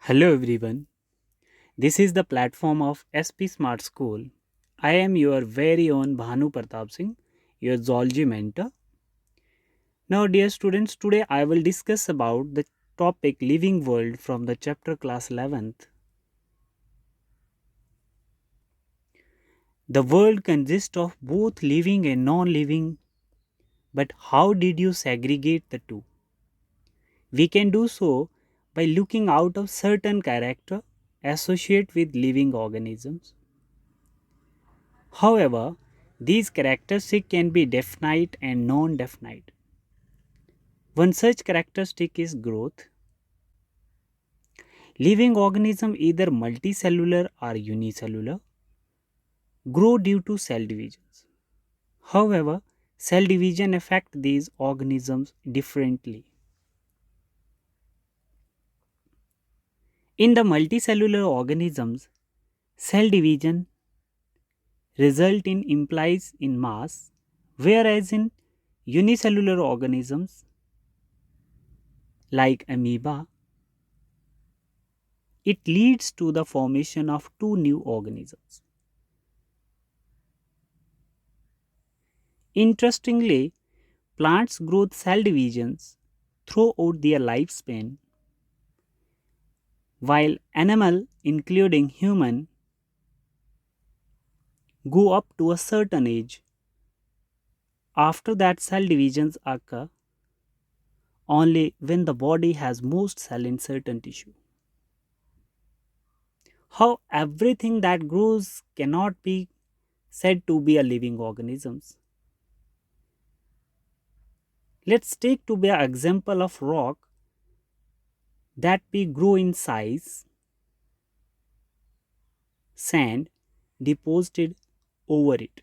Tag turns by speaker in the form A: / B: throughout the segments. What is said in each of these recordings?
A: Hello everyone. This is the platform of SP Smart School. I am your very own Bhanu Pratap Singh, your zoology mentor. Now dear students, today I will discuss about the topic living world from the chapter class 11th. The world consists of both living and non-living, but how did you segregate the two? We can do so by looking out of certain character associated with living organisms. However, these characteristics can be definite and non-definite. One such characteristic is growth. Living organisms, either multicellular or unicellular, grow due to cell divisions. However, cell division affect these organisms differently. In the multicellular organisms, cell division result in implies in mass, whereas in unicellular organisms like amoeba, it leads to the formation of two new organisms. Interestingly, plants grow cell divisions throughout their lifespan, while animal, including human, go up to a certain age. After that, cell divisions occur only when the body has most cell in certain tissue. How everything that grows cannot be said to be a living organisms. Let's take to be an example of rock that we grow in size, sand deposited over it.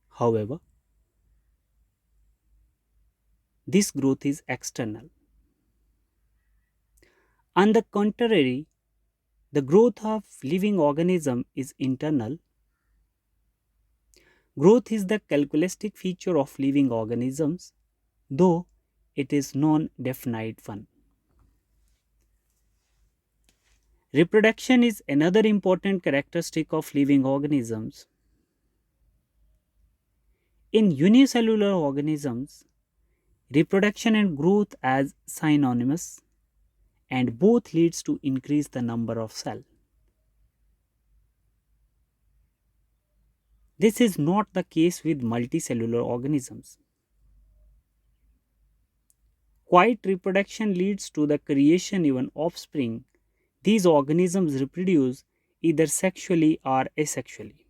A: However, this growth is external. On the contrary, the growth of living organism is internal. Growth is the characteristic feature of living organisms, though it is non-definite one. Reproduction is another important characteristic of living organisms. In unicellular organisms, reproduction and growth as synonymous, and both leads to increase the number of cells. This is not the case with multicellular organisms. Quiet reproduction leads to the creation of an offspring. These organisms reproduce either sexually or asexually.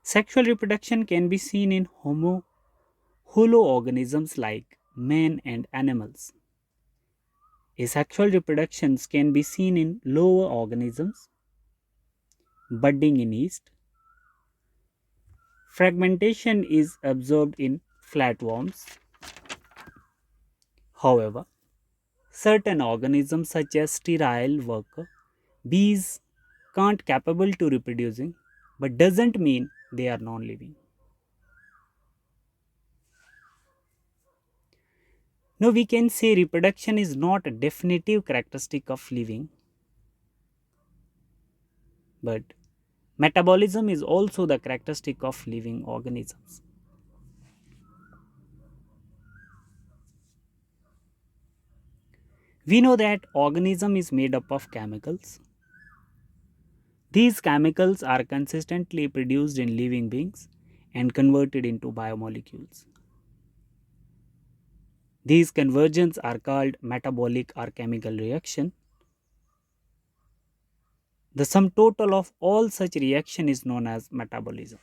A: Sexual reproduction can be seen in holoorganisms like men and animals. Asexual reproductions can be seen in lower organisms, budding in yeast. Fragmentation is observed in flatworms. However, certain organisms such as sterile worker bees can't capable to reproducing, but doesn't mean they are non-living. Now we can say reproduction is not a definitive characteristic of living, but metabolism is also the characteristic of living organisms. We know that organism is made up of chemicals. These chemicals are consistently produced in living beings and converted into biomolecules. These conversions are called metabolic or chemical reaction. The sum total of all such reaction is known as metabolism.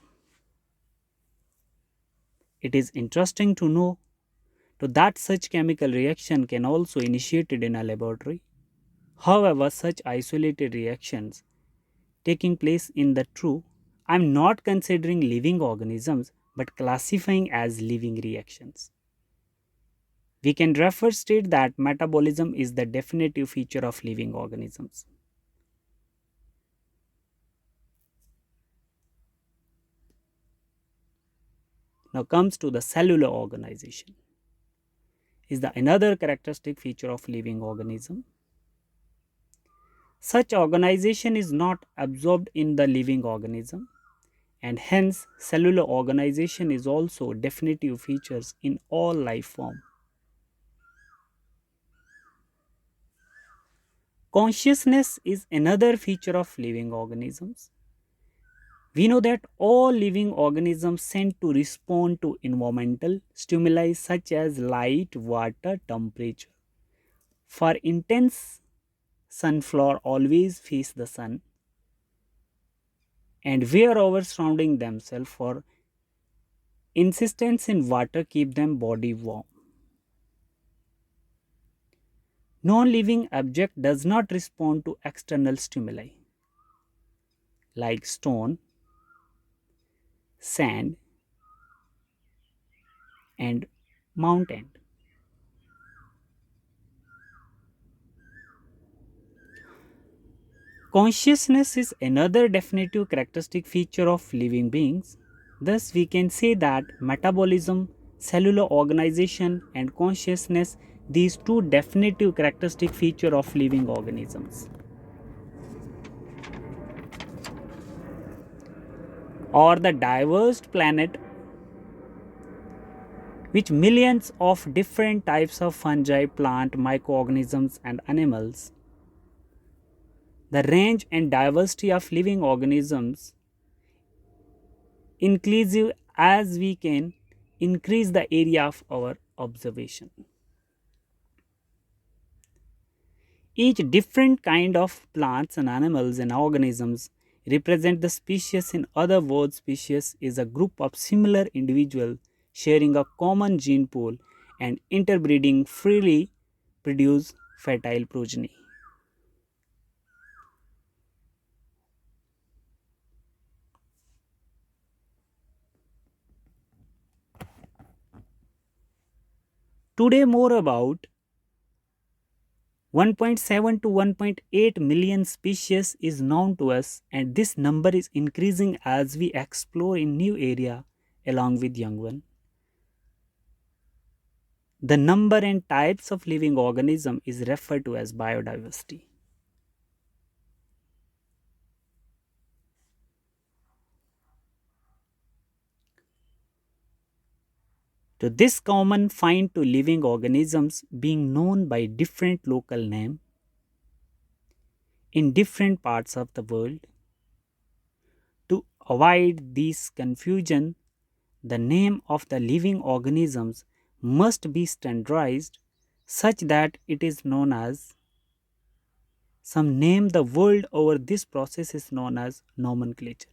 A: It is interesting to know that such chemical reaction can also initiated in a laboratory. However, such isolated reactions taking place in the true, I am not considering living organisms but classifying as living reactions. We can refer state that metabolism is the definitive feature of living organisms. Now comes to the cellular organization. is the another characteristic feature of living organism. Such organization is not absorbed in the living organism, and hence cellular organization is also definitive features in all life form. Consciousness is another feature of living organisms. We know that all living organisms tend to respond to environmental stimuli such as light, water, temperature. For intense sunflower always face the sun and wherever surrounding themselves for insistence in water keep them body warm. Non-living object does not respond to external stimuli like stone, sand and mountain. Consciousness is another definitive characteristic feature of living beings. Thus, we can say that metabolism, cellular organization, and consciousness these two definitive characteristic feature of living organisms. Or the diverse planet which millions of different types of fungi, plant, microorganisms, and animals. The range and diversity of living organisms inclusive as we can increase the area of our observation. Each different kind of plants and animals and organisms represent the species. In other words, species is a group of similar individuals sharing a common gene pool and interbreeding freely produce fertile progeny. Today more about 1.7 to 1.8 million species is known to us, and this number is increasing as we explore in new area along with young one. The number and types of living organism is referred to as biodiversity. To this common find to living organisms being known by different local name in different parts of the world. To avoid this confusion, the name of the living organisms must be standardized such that it is known as some name the world over. This process is known as nomenclature.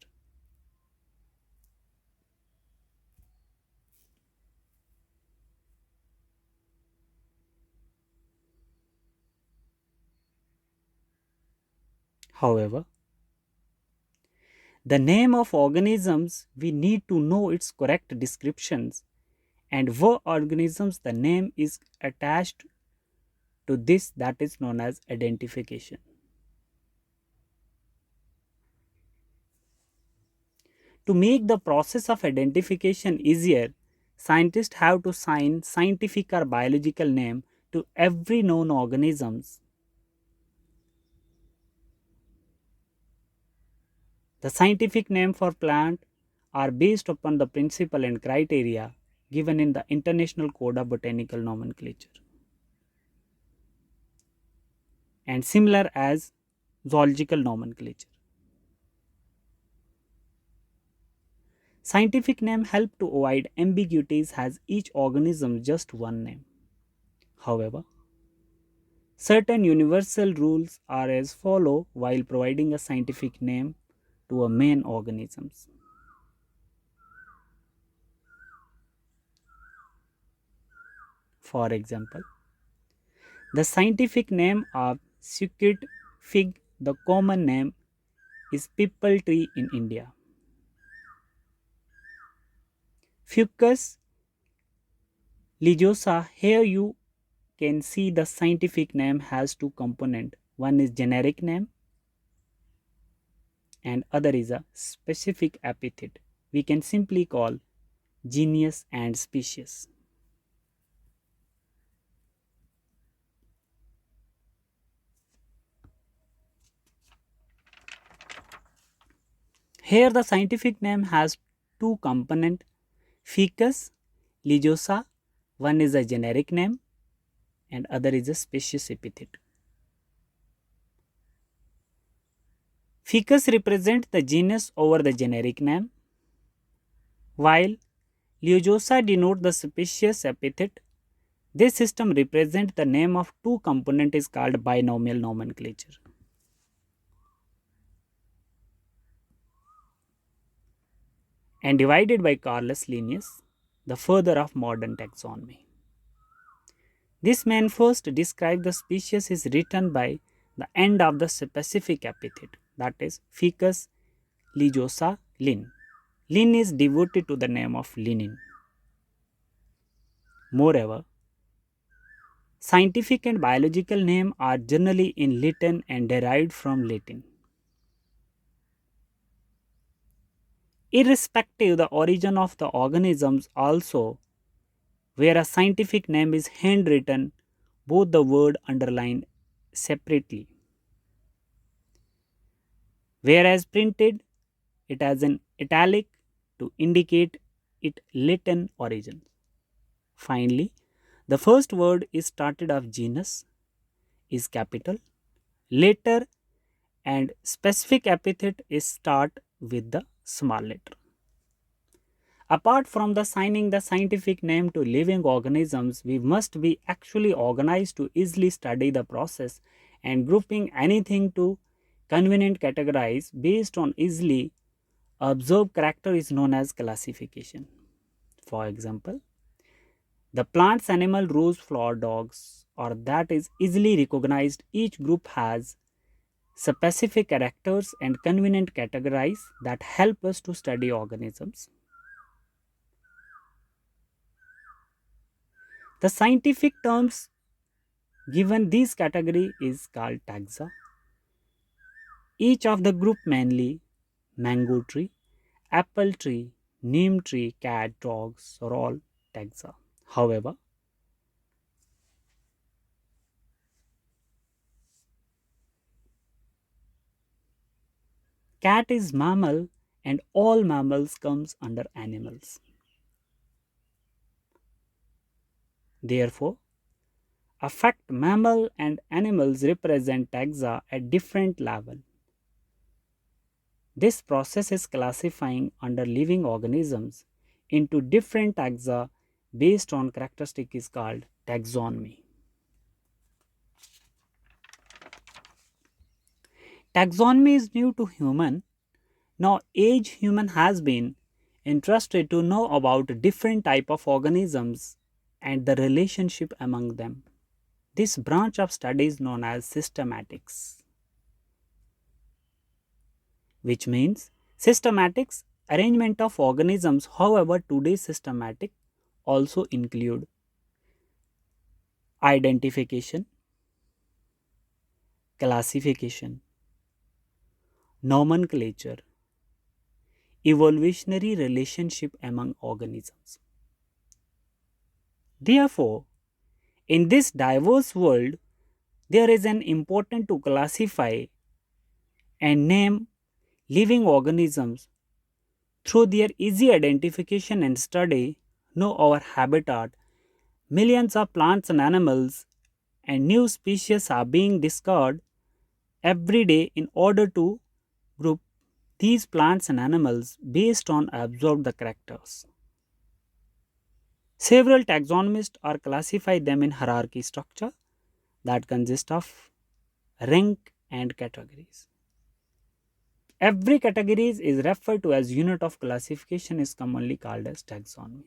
A: However, the name of organisms we need to know its correct descriptions, and for organisms the name is attached to this that is known as identification. To make the process of identification easier, scientists have to assign scientific or biological name to every known organisms. The scientific name for plant are based upon the principle and criteria given in the International Code of Botanical Nomenclature and similar as zoological nomenclature. Scientific name help to avoid ambiguities as each organism just one name. However, certain universal rules are as follow while providing a scientific name to a main organisms. For example, the scientific name of succulent fig, the common name is pipal tree in India. Fucus ligosa, here you can see the scientific name has two components. One is generic name and other is a specific epithet. We can simply call genus and species. Here the scientific name has two components, ficus, ligosa. One is a generic name and other is a species epithet. Ficus represents the genus over the generic name, while ligosa denotes the species epithet. This system represents the name of two components is called binomial nomenclature. And divided by Carolus Linnaeus, the father of modern taxonomy. This man first described the species is written by the end of the specific epithet, that is Ficus ligosa Linn. Linn is devoted to the name of Lenin. Moreover, scientific and biological names are generally in Latin and derived from Latin. Irrespective the origin of the organisms also, where a scientific name is handwritten, both the word underlined separately, whereas printed it as an italic to indicate its Latin origin. Finally, the first word is started of genus is capital, letter and specific epithet is start with the small letter. Apart from the assigning the scientific name to living organisms, we must be actually organized to easily study the process, and grouping anything to convenient categorize based on easily observed character is known as classification. For example, the plants, animal, rose, flower, dogs, or that is easily recognized. Each group has specific characters and convenient categories that help us to study organisms. The scientific terms given this category is called taxa. Each of the group mainly mango tree, apple tree, neem tree, cat, dogs are all taxa. However, cat is mammal and all mammals comes under animals. Therefore, affect mammal and animals represent taxa at different level. This process is classifying under living organisms into different taxa based on characteristic is called taxonomy. Taxonomy is new to human. Now each human has been interested to know about different type of organisms and the relationship among them. This branch of study is known as systematics, which means systematics arrangement of organisms. However, today's systematic also include identification, classification, nomenclature, evolutionary relationship among organisms. Therefore, in this diverse world, there is an important to classify and name living organisms through their easy identification and study, know our habitat. Millions of plants and animals and new species are being discovered every day in order to group these plants and animals based on observed the characters. Several taxonomists are classify them in hierarchy structure that consist of rank and categories. Every category is referred to as unit of classification is commonly called as taxonomy.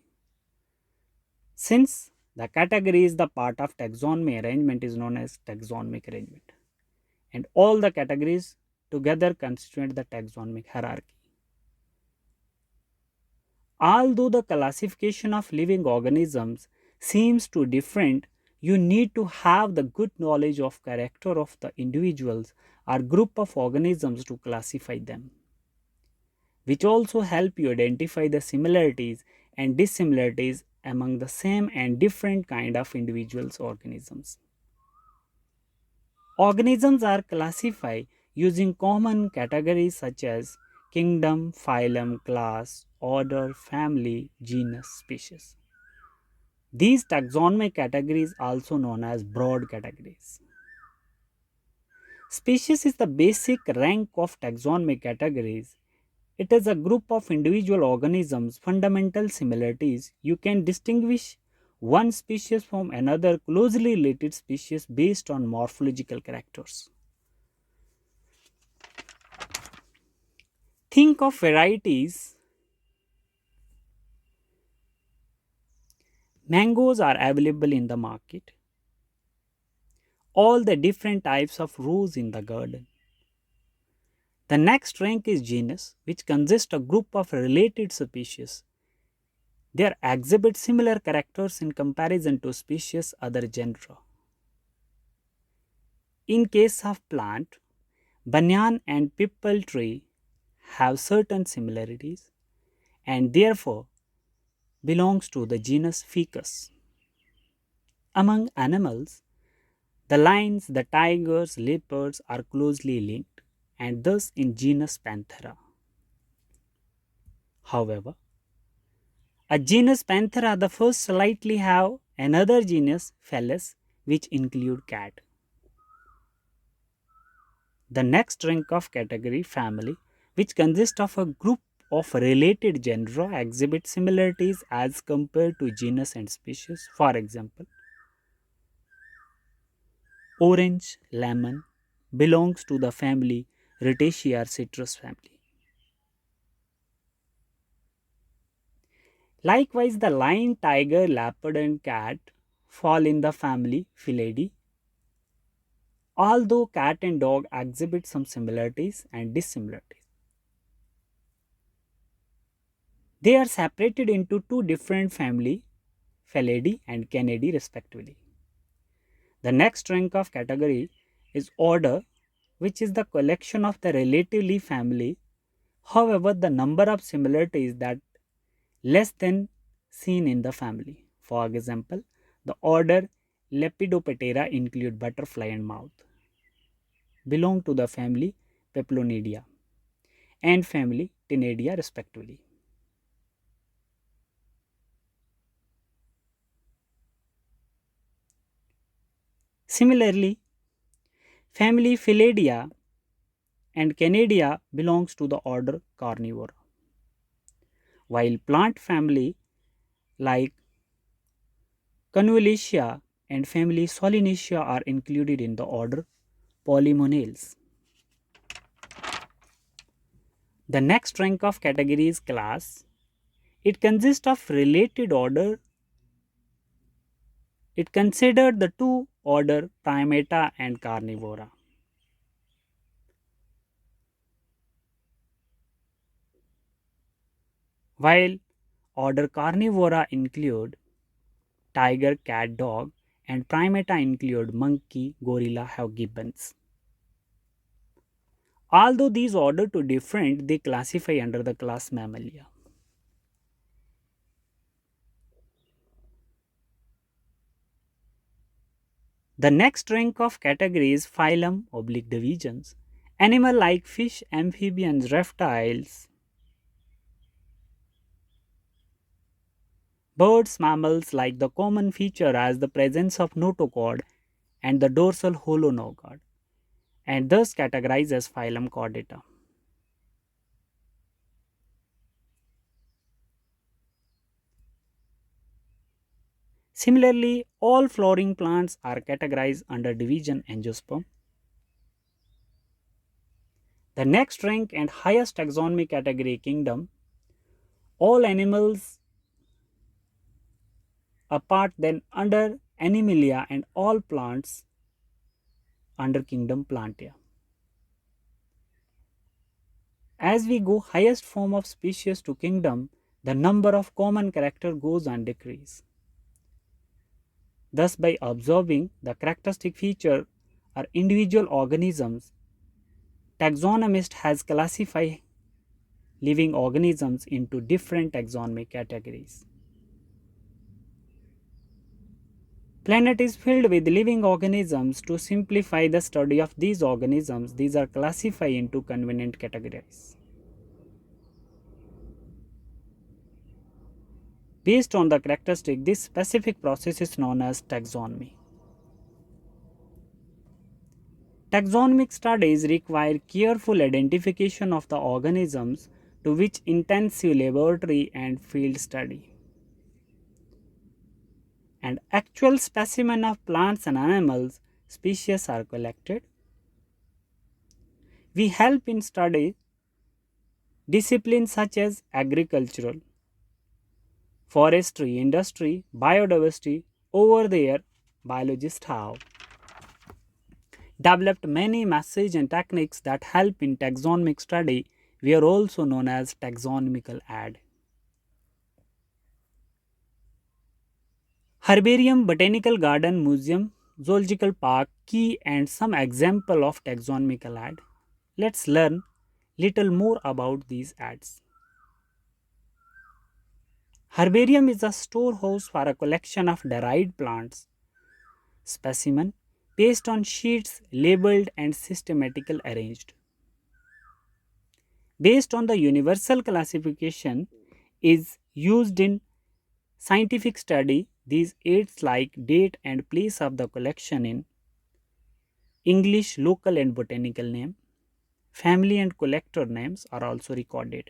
A: Since the category is the part of taxonomy arrangement is known as taxonomic arrangement, and all the categories together constitute the taxonomic hierarchy. Although the classification of living organisms seems to different, you need to have the good knowledge of character of the individuals or group of organisms to classify them, which also help you identify the similarities and dissimilarities among the same and different kind of individuals organisms. Organisms are classified using common categories such as kingdom, phylum, class, order, family, genus, species. These taxonomic categories are also known as broad categories. Species is the basic rank of taxonomic categories. It is a group of individual organisms, fundamental similarities. You can distinguish one species from another closely related species based on morphological characters. Think of varieties. Mangoes are available in the market. All the different types of rose in the garden. The next rank is genus, which consists of a group of related species. They exhibit similar characters in comparison to species other genera. In case of plant, banyan and pipal tree have certain similarities and therefore belongs to the genus Ficus. Among animals, the lions, the tigers, leopards are closely linked and thus in genus Panthera. However, a genus Panthera the first slightly have another genus Felis which include cat. The next rank of category family, which consists of a group of related genera, exhibit similarities as compared to genus and species. For example, orange, lemon belongs to the family Rutaceae or citrus family. Likewise, the lion, tiger, leopard and cat fall in the family Felidae. Although cat and dog exhibit some similarities and dissimilarities, they are separated into two different families, Felidae and Canidae respectively. The next rank of category is order, which is the collection of the relatively family. However, the number of similarities that less than seen in the family. For example, the order Lepidoptera include butterfly and mouth, belong to the family Peplonidia and family Tinadia respectively. Similarly, family Philadia and Canidia belongs to the order Carnivora, while plant family like Convolvulus and family Solanaceae are included in the order Polymonales. The next rank of category is class. It consists of related order. It considered the two order Primata and Carnivora. While order Carnivora include tiger, cat, dog, and Primata include monkey, gorilla, have gibbons. Although these order to different, they classify under the class Mammalia. The next rank of category is phylum oblique divisions. Animal like fish, amphibians, reptiles, birds, mammals like the common feature as the presence of notochord and the dorsal hollow notochord, and thus categorized as phylum Chordata. Similarly, all flowering plants are categorized under division Angiosperm. The next rank and highest taxonomic category kingdom, all animals apart then under Animalia and all plants under kingdom Plantae. As we go highest form of species to kingdom, the number of common character goes on decrease. Thus, by observing the characteristic feature or individual organisms, taxonomist has classified living organisms into different taxonomic categories. Planet is filled with living organisms. To simplify the study of these organisms, these are classified into convenient categories. Based on the characteristic, this specific process is known as taxonomy. Taxonomic studies require careful identification of the organisms, to which intensive laboratory and field study and actual specimen of plants and animals species are collected. We help in study disciplines such as agricultural, forestry, industry, biodiversity. Over there, biologists have developed many methods and techniques that help in taxonomic study. We are also known as taxonomical ad. Herbarium, botanical garden, museum, zoological park, key and some example of taxonomical ad. Let's learn little more about these ads. Herbarium is a storehouse for a collection of derived plants specimen based on sheets labeled and systematically arranged. Based on the universal classification is used in scientific study. These aids like date and place of the collection in English, local and botanical name, family and collector names are also recorded.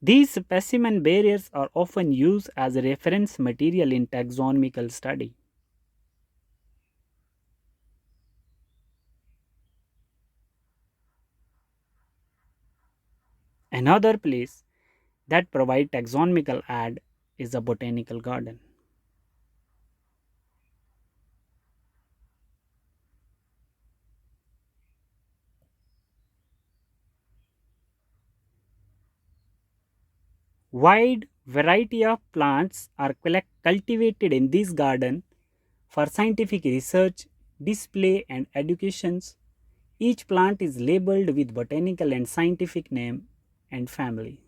A: These specimen barriers are often used as a reference material in taxonomical study. Another place that provide taxonomical ad is a botanical garden. Wide variety of plants are cultivated in this garden for scientific research, display and educations. Each plant is labeled with botanical and scientific name and family.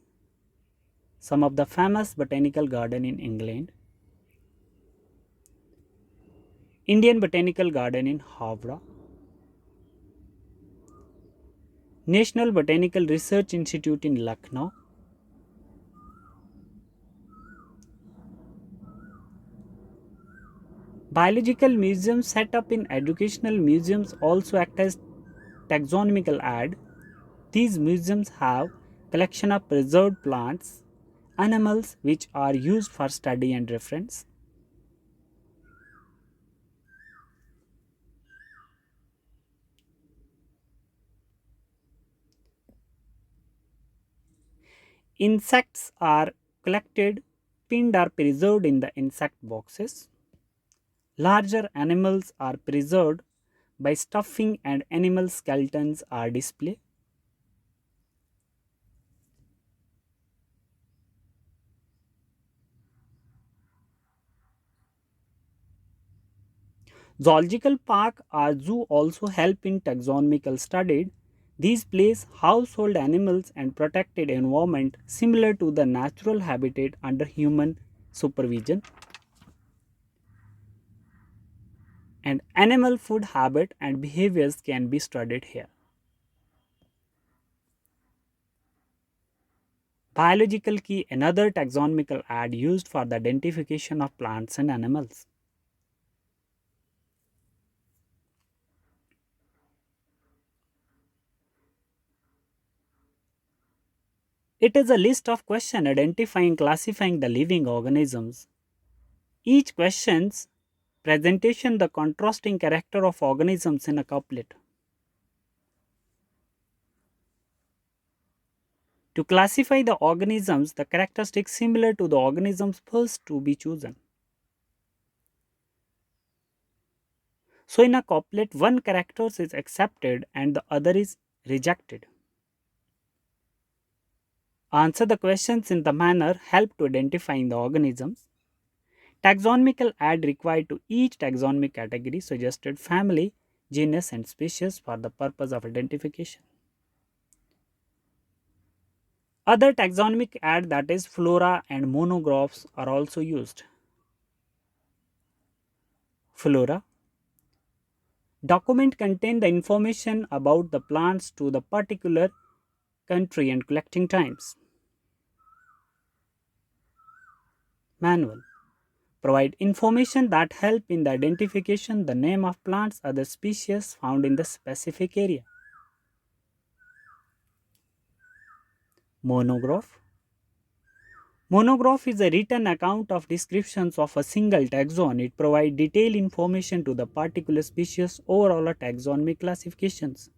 A: Some of the famous botanical garden in England: Indian Botanical Garden in Havra, National Botanical Research Institute in Lucknow, biological museums set up in educational museums also act as taxonomical ad. These museums have collection of preserved plants, animals which are used for study and reference. Insects are collected, pinned or preserved in the insect boxes. Larger animals are preserved by stuffing and animal skeletons are displayed. Zoological park or zoo also help in taxonomical study. These place household animals and protected environment similar to the natural habitat under human supervision. And animal food habit and behaviors can be studied here. Biological key, another taxonomical ad used for the identification of plants and animals. It is a list of questions identifying classifying the living organisms. Each question's presentation the contrasting character of organisms in a couplet. To classify the organisms, the characteristics similar to the organisms first to be chosen. So in a couplet, one character is accepted and the other is rejected. Answer the questions in the manner help to identifying the organisms. Taxonomical add required to each taxonomic category suggested family, genus and species for the purpose of identification. Other taxonomic add, that is flora and monographs, are also used. Flora, Document contain the information about the plants to the particular country and collecting times. Manual provide information that help in the identification the name of plants or the species found in the specific area. Monograph Monograph is a written account of descriptions of a single taxon. It provides detailed information to the particular species overall taxonomic classifications.